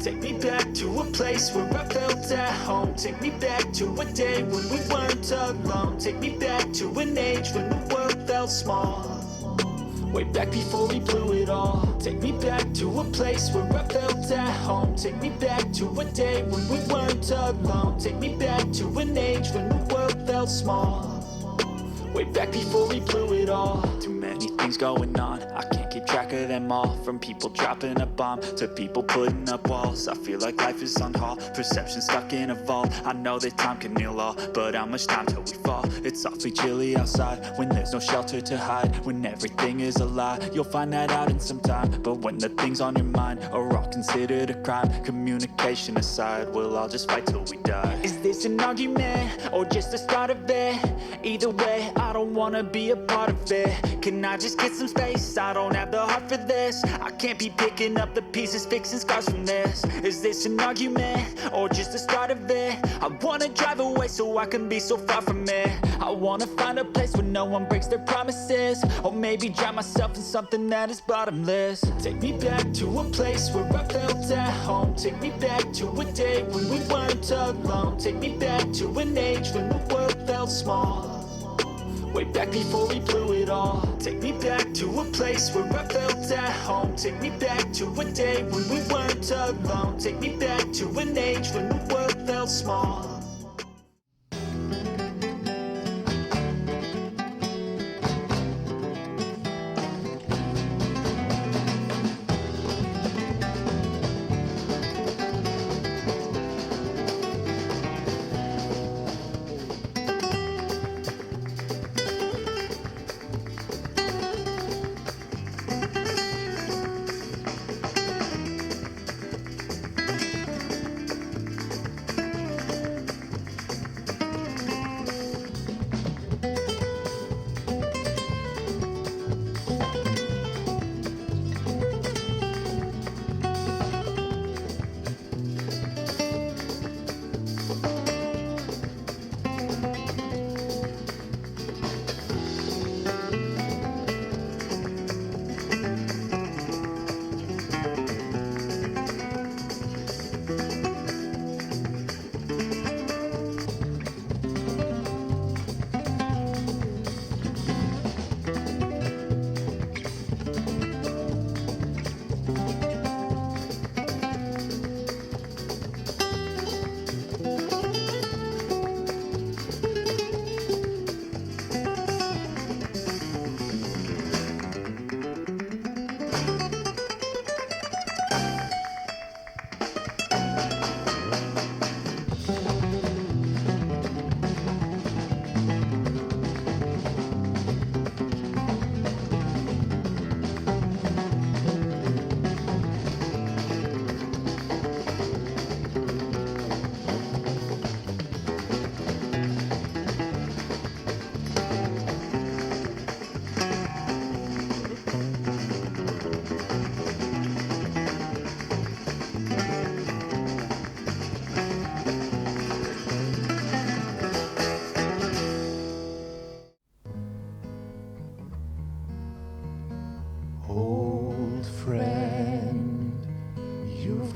Take me back to a place where I felt at home. Take me back to a day when we weren't alone. Take me back to an age when the world felt small. Way back before we blew it all. Take me back to a place where I felt at home. Take me back to a day when we weren't alone. Take me back to an age when the world felt small. Way back before we blew it all. Too many things going on, I can't keep track of them all. From people dropping a bomb to people putting up walls. I feel like life is on hold, perception stuck in a vault. I know that time can heal all, but how much time till we fall? It's awfully chilly outside when there's no shelter to hide. When everything is a lie, you'll find that out in some time. But when the things on your mind are all considered a crime, communication aside, we'll all just fight till we die. Is this an argument or just the start of it? Either way, I don't wanna be a part of it. Can I just get some space? I don't have the heart for this. I can't be picking up the pieces, fixing scars from this. Is this an argument or just the start of it? I wanna drive away so I can be so far from it. I wanna find a place where no one breaks their promises. Or maybe drown myself in something that is bottomless. Take me back to a place where I felt at home. Take me back to a day when we weren't alone. Take me back to an age when the world felt small. Way back before we blew it all. Take me back to a place where I felt at home. Take me back to a day when we weren't alone. Take me back to an age when the world felt small.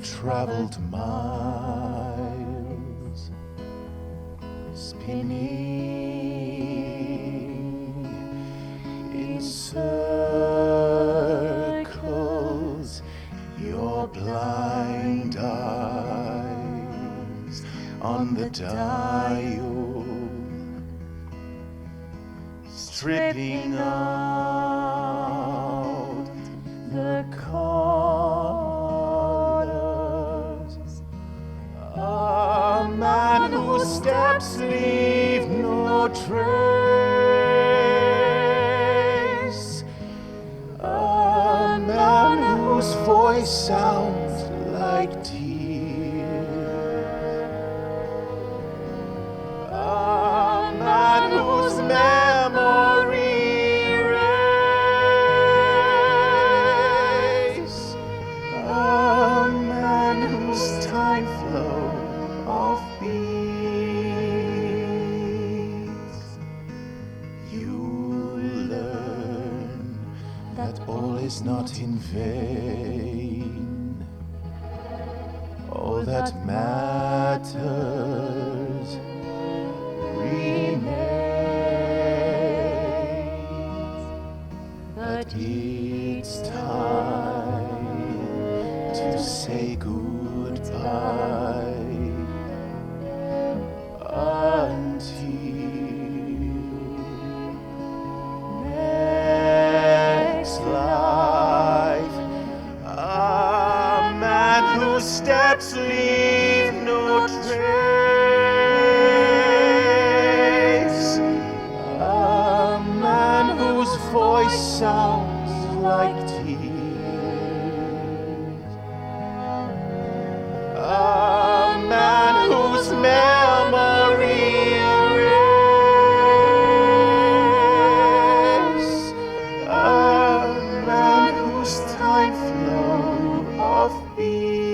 Traveled miles, spinning in circles, your blind eyes on the dial, stripping out the steps leave no trace. A man whose voice sounds like tears. A man whose memory erased. A man whose time flow off beat. All is not in vain. that matters remains. But it's time to say goodbye until next life. A man whose steps leave no trace. A man whose voice sounds like tears. A man whose memory erased. A man whose time flow of being.